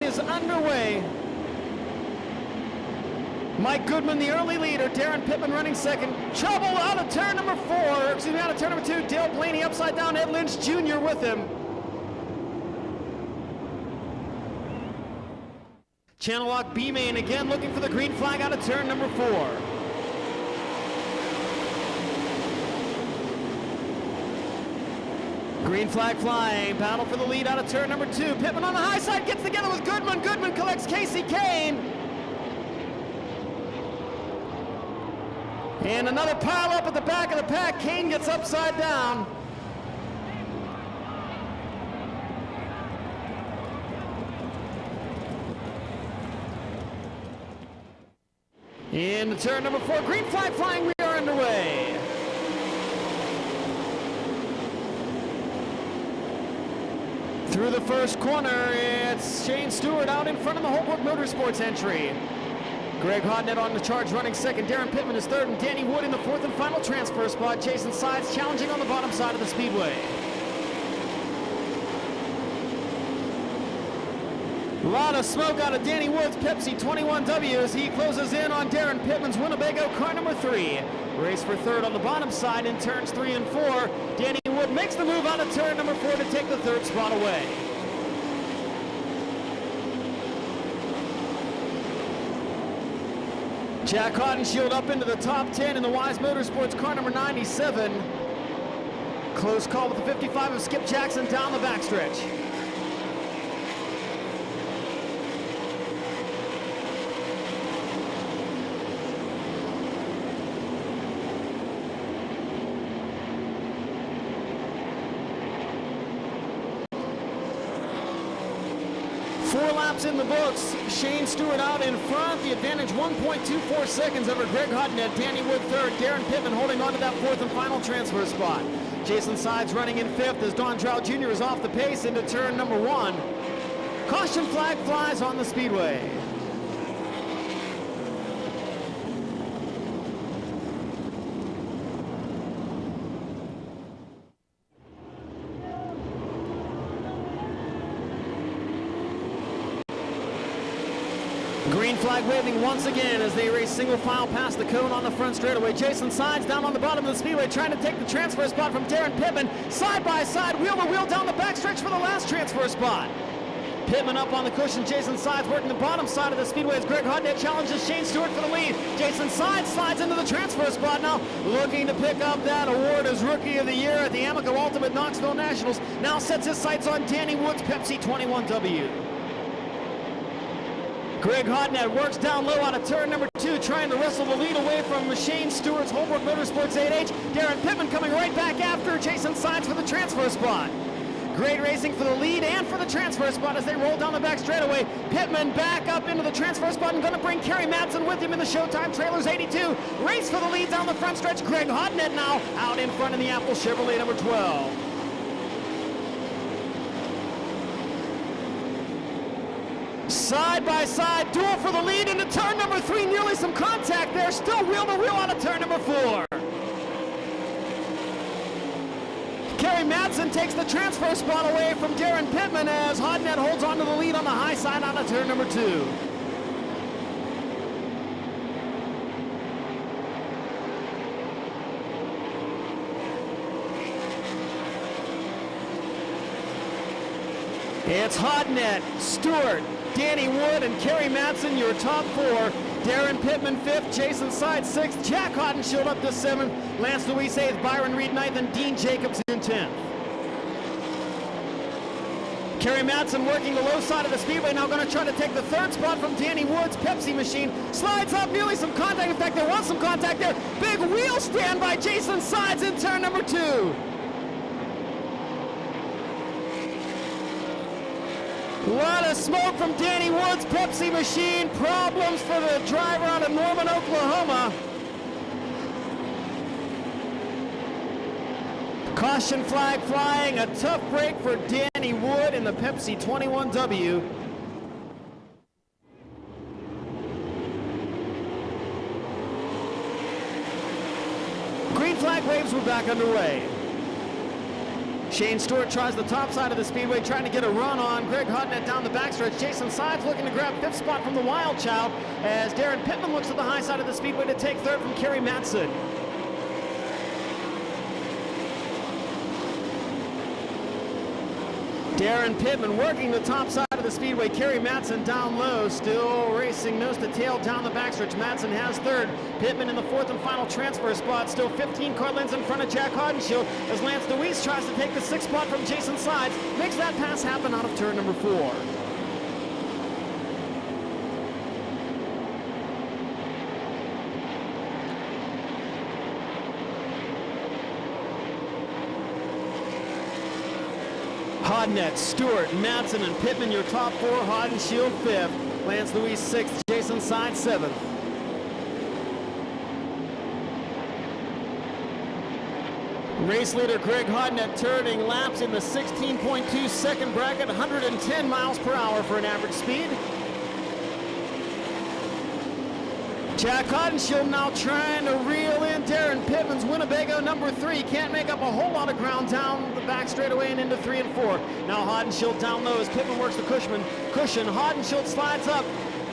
is underway. Mike Goodman, the early leader. Darren Pittman running second. Trouble out of turn number 4. Excuse me, out of turn number 2. Dale Blaney upside down. Ed Lynch Jr. with him. Channel Lock B-Main again looking for the green flag out of turn number 4. Green flag flying. Battle for the lead out of turn number 2. Pittman on the high side gets together with Goodman. Goodman collects Casey Kane. And another pile up at the back of the pack. Kane gets upside down. Into turn number 4. Green flag flying. We are underway. Through the first corner, it's Shane Stewart out in front of the Holbrook Motorsports entry. Greg Hodnett on the charge running second. Darren Pittman is third, and Danny Wood in the 4th and final transfer spot. Jason Sides challenging on the bottom side of the speedway. A lot of smoke out of Danny Wood's Pepsi 21W as he closes in on Darren Pittman's Winnebago car number 3. Race for third on the bottom side in turns 3 and 4. Danny Wood makes the move out of turn number 4 to take the 3rd spot away. Jack Haudenschild up into the top 10 in the Wise Motorsports car number 97. Close call with the 55 of Skip Jackson down the backstretch. In the books, Shane Stewart out in front, the advantage 1.24 seconds over Greg Hodnett. Danny Wood third, Darren Pittman holding on to that 4th and final transfer spot. Jason Sides running in 5th as Don Trout Jr. is off the pace into turn number 1. Caution flag flies on the speedway. Green flag waving once again as they race single file past the cone on the front straightaway. Jason Sides down on the bottom of the speedway trying to take the transfer spot from Darren Pittman. Side by side, wheel to wheel down the backstretch for the last transfer spot. Pittman up on the cushion. Jason Sides working the bottom side of the speedway as Greg Hodnett challenges Shane Stewart for the lead. Jason Sides slides into the transfer spot now, looking to pick up that award as Rookie of the Year at the Amoco Ultimate Knoxville Nationals. Now sets his sights on Danny Wood's Pepsi 21W. Greg Hodnett works down low out of turn number 2, trying to wrestle the lead away from Shane Stewart's Holbrook Motorsports 8H. Darren Pittman coming right back after Jason Sides for the transfer spot. Great racing for the lead and for the transfer spot as they roll down the back straightaway. Pittman back up into the transfer spot and going to bring Kerry Madsen with him in the Showtime Trailers 82. Race for the lead down the front stretch. Greg Hodnett now out in front in the Apple Chevrolet number 12. Side by side, duel for the lead into turn number 3. Nearly some contact there. Still wheel to wheel out of turn number 4. Kerry Madsen takes the transfer spot away from Darren Pittman as Hodnett holds on to the lead on the high side out of turn number 2. It's Hodnett, Stewart, Danny Wood, and Kerry Madsen, your top 4. Darren Pittman 5th, Jason Sides 6th, Jack Haudenschild up to 7th, Lance Louise 8th, Byron Reed 9th, and Dean Jacobs in 10th. Kerry Madsen working the low side of the speedway, now going to try to take the 3rd spot from Danny Wood's Pepsi machine. Slides up, nearly some contact. In fact, there was some contact there. Big wheel stand by Jason Sides in turn number 2. A lot of smoke from Danny Wood's Pepsi machine. Problems for the driver out of Norman, Oklahoma. Caution flag flying. A tough break for Danny Wood in the Pepsi 21W. Green flag waves were back underway. Shane Stewart tries the top side of the speedway, trying to get a run on Greg Hodnett down the backstretch. Jason Sides looking to grab 5th spot from the Wild Child as Darren Pittman looks to the high side of the speedway to take 3rd from Kerry Matson. Darren Pittman working the top side of the speedway. Kerry Matson down low, still racing nose to tail down the backstretch. Matson has 3rd. Pittman in the 4th and final transfer spot, still 15 car lengths in front of Jack Haudenschild as Lance DeWeese tries to take the 6th spot from Jason Sides. Makes that pass happen out of turn number 4. Hodnett, Stewart, Matson, and Pittman your top 4. Haudenschild 5th. Lance Louise 6th. Jason Sides 7th. Race leader Greg Hodnett turning laps in the 16.2 second bracket, 110 miles per hour for an average speed. Jack Haudenschild now trying to reel in Darren Pittman's Winnebago number 3. Can't make up a whole lot of ground down the back straightaway and into 3 and 4. Now Haudenschild down low as Pittman works the cushion. Haudenschild slides up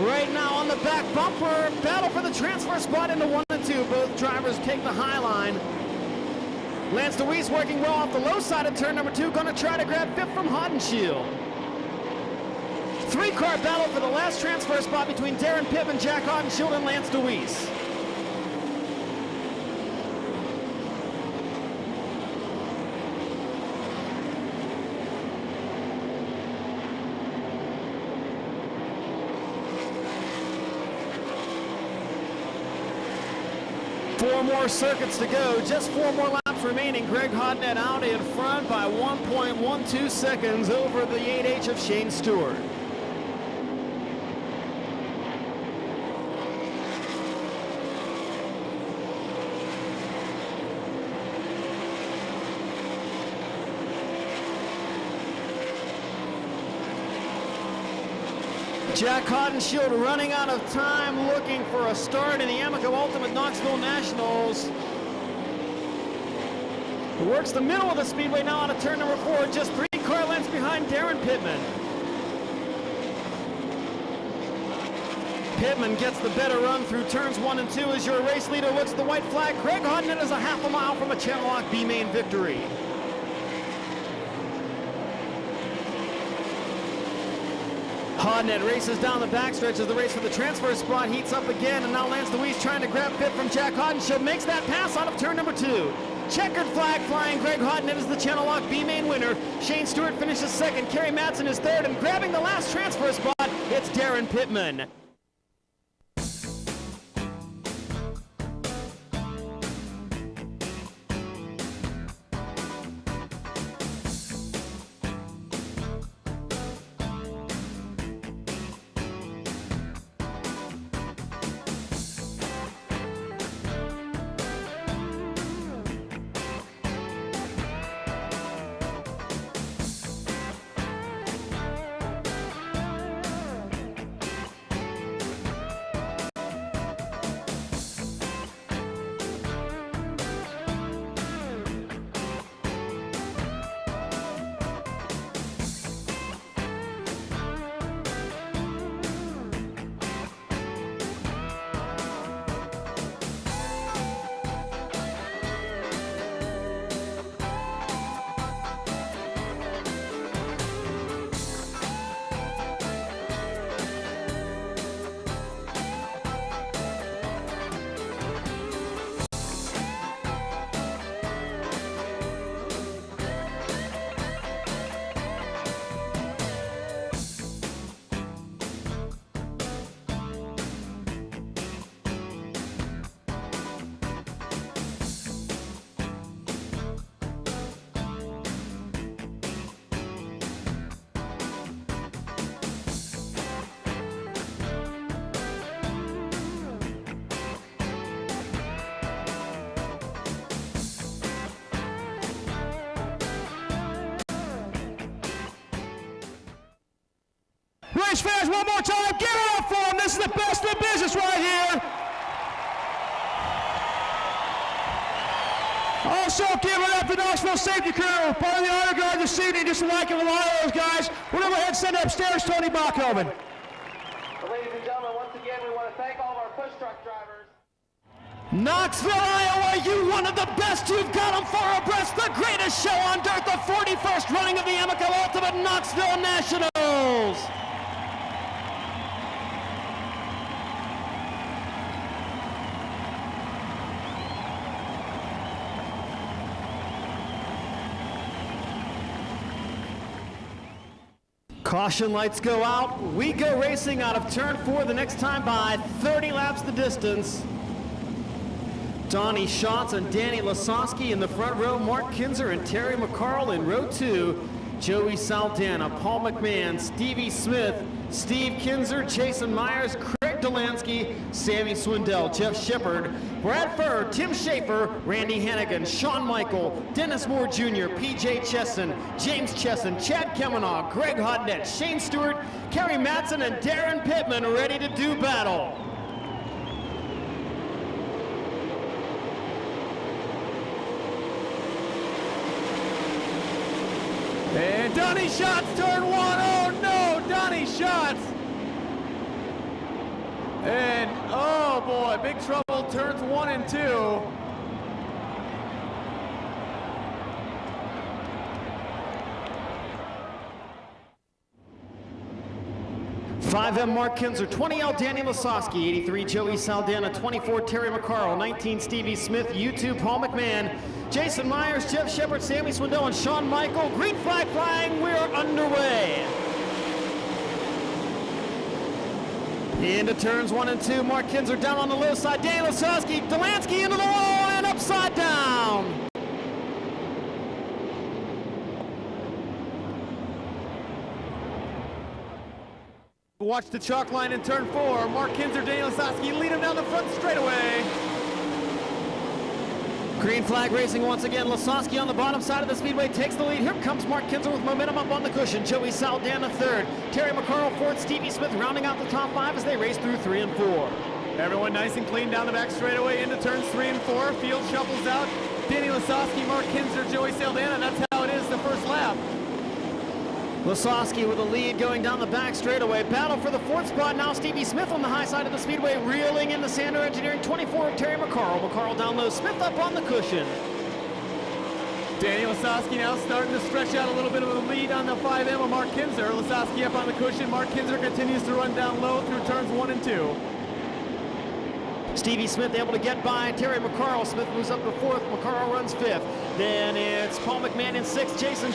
right now on the back bumper. Battle for the transfer spot into 1 and 2. Both drivers take the high line. Lance DeWeese working well off the low side of turn number 2. Going to try to grab 5th from Haudenschild. 3-car battle for the last transfer spot between Darren Pittman, Jack Haudenschild, and Lance DeWeese. Four more circuits to go, just 4 more laps remaining. Greg Hodnett out in front by 1.12 seconds over the 8H of Shane Stewart. Jack Haudenschild running out of time, looking for a start in the Amoco Ultimate Knoxville Nationals. He works the middle of the speedway now out of turn number 4, just 3 car lengths behind Darren Pittman. Pittman gets the better run through turns 1 and 2 as your race leader looks at the white flag. Greg Hodnett is a half a mile from a Channel Lock B main victory. Hodnett races down the backstretch as the race for the transfer spot heats up again, and now Lance DeWeese trying to grab 5th from Jack Haudenschild. Makes that pass out of turn number 2. Checkered flag flying. Greg Hodnett is the Channel Lock B main winner. Shane Stewart finishes 2nd. Kerry Matson is 3rd, and grabbing the last transfer spot, it's Darren Pittman. Race fans, one more time, give it up for him. This is the best in business right here. Also, give it up to Knoxville Safety Crew, part of the honor guard this evening, just like it with a lot of those guys. We're going to go ahead and send upstairs Tony Bachhoven. Well, ladies and gentlemen, once again, we want to thank all of our push truck drivers. Knoxville, Iowa, you one of the best. You've got them far abreast. The greatest show on dirt, the 41st running of the Amoco Ultimate Knoxville Nationals. Caution lights go out. We go racing out of turn 4 the next time by 30 laps the distance. Donnie Schatz and Danny Lasowski in the front row. Mark Kinzer and Terry McCarl in row 2. Joey Saldana, Paul McMahon, Stevie Smith, Steve Kinzer, Jason Myers, Craig Delansky, Sammy Swindell, Jeff Shepard, Brad Furr, Tim Schaefer, Randy Hannigan, Shawn Michael, Dennis Moore Jr., PJ Chesson, James Chesson, Chad Kemenaugh, Greg Hodnett, Shane Stewart, Kerry Matson, and Darren Pittman ready to do battle. And Donnie Schatz, turn 1. Oh no, Donnie Schatz. And oh boy, big trouble, turns 1 and 2. 5M Mark Kinzer, 20L Danny Lasowski, 83 Joey Saldana, 24 Terry McCarl, 19 Stevie Smith, U2 Paul McMahon, Jason Myers, Jeff Shepard, Sammy Swindell, and Shawn Michael. Green flag flying, we're underway. Into turns 1 and 2, Mark Kinzer down on the low side, Danny Lasowski, Delansky into the wall and upside down. Watch the chalk line in turn 4. Mark Kinzer, Daniel Lasowski lead him down the front straightaway. Green flag racing once again. Lasowski on the bottom side of the speedway takes the lead. Here comes Mark Kinzer with momentum up on the cushion. Joey Saldana third. Terry McCarl fourth. Stevie Smith rounding out the top 5 as they race through 3 and 4. Everyone nice and clean down the back straightaway into turns 3 and 4. Field shuffles out. Danny Lasowski, Mark Kinzer, Joey Saldana. That's how it is the first lap. Lasowski with the lead going down the back straightaway. Battle for the 4th spot. Now Stevie Smith on the high side of the speedway, reeling in the Sander Engineering. 24 of Terry McCarl. McCarl down low. Smith up on the cushion. Danny Lasowski now starting to stretch out a little bit of a lead on the 5M of Mark Kinzer. Lasowski up on the cushion. Mark Kinzer continues to run down low through turns 1 and 2. Stevie Smith able to get by Terry McCarl. Smith moves up to 4th. McCarl runs 5th. Then it's Paul McMahon in 6th. Jason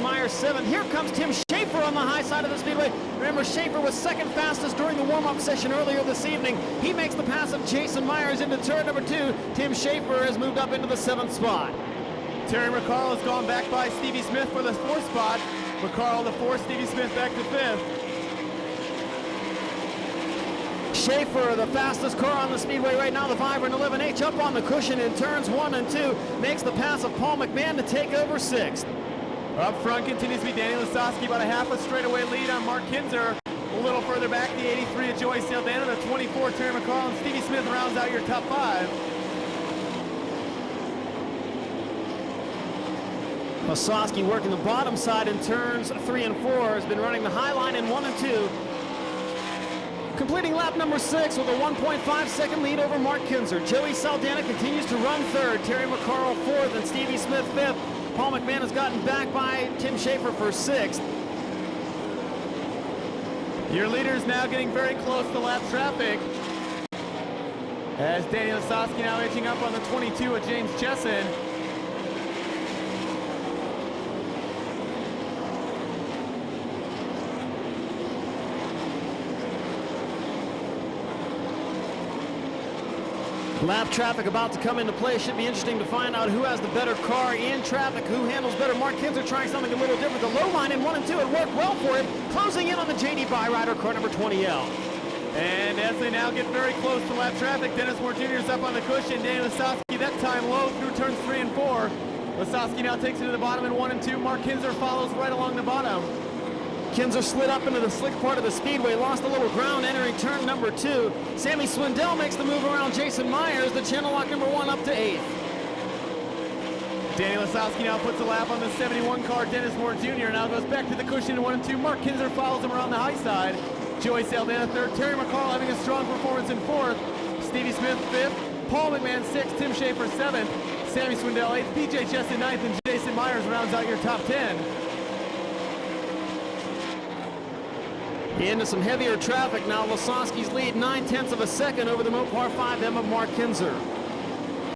Myers 7th. Here comes Tim Schaefer on the high side of the speedway. Remember, Schaefer was 2nd fastest during the warm-up session earlier this evening. He makes the pass of Jason Myers into turn number 2. Tim Schaefer has moved up into the 7th spot. Terry McCarl has gone back by Stevie Smith for the 4th spot. McCarl the 4th, Stevie Smith back to 5th. Schaefer, the fastest car on the speedway right now, the 511H up on the cushion in turns 1 and 2, makes the pass of Paul McMahon to take over 6th. Up front continues to be Danny Lasowski, about a half a straightaway lead on Mark Kinzer. A little further back, the 83 of Joey Saldana, the 24 Terry McCarl, and Stevie Smith rounds out your top 5. Lasowski working the bottom side in turns 3 and 4, has been running the high line in 1 and 2. Completing lap number 6 with a 1.5 second lead over Mark Kinzer. Joey Saldana continues to run 3rd. Terry McCarl 4th and Stevie Smith 5th. Paul McMahon has gotten back by Tim Schaefer for 6th. Your leader is now getting very close to lap traffic, as Danny Lasowski now edging up on the 22 of James Chesson. Lap traffic about to come into play. Should be interesting to find out who has the better car in traffic, who handles better. Mark Kinzer trying something a little different. The low line in 1 and 2, it worked well for him. Closing in on the JD Byrider, car number 20L. And as they now get very close to lap traffic, Dennis Moore Jr. is up on the cushion. Danny Lasowski that time low through turns 3 and 4. Lasowski now takes it to the bottom in 1 and 2. Mark Kinzer follows right along the bottom. Kinzer slid up into the slick part of the speedway, lost a little ground entering turn number 2. Sammy Swindell makes the move around Jason Myers, the channel lock number 1 up to 8th. Danny Lasowski now puts a lap on the 71 car. Dennis Moore Jr. now goes back to the cushion in 1 and 2. Mark Kinzer follows him around the high side. Joey Saldana third. Terry McCarl having a strong performance in fourth. Stevie Smith fifth. Paul McMahon sixth. Tim Schaefer seventh. Sammy Swindell eighth. PJ Cheston ninth. And Jason Myers rounds out your top 10. Into some heavier traffic now. Lasowski's lead 9/10 of a second over the Mopar 5M of Mark Kinzer.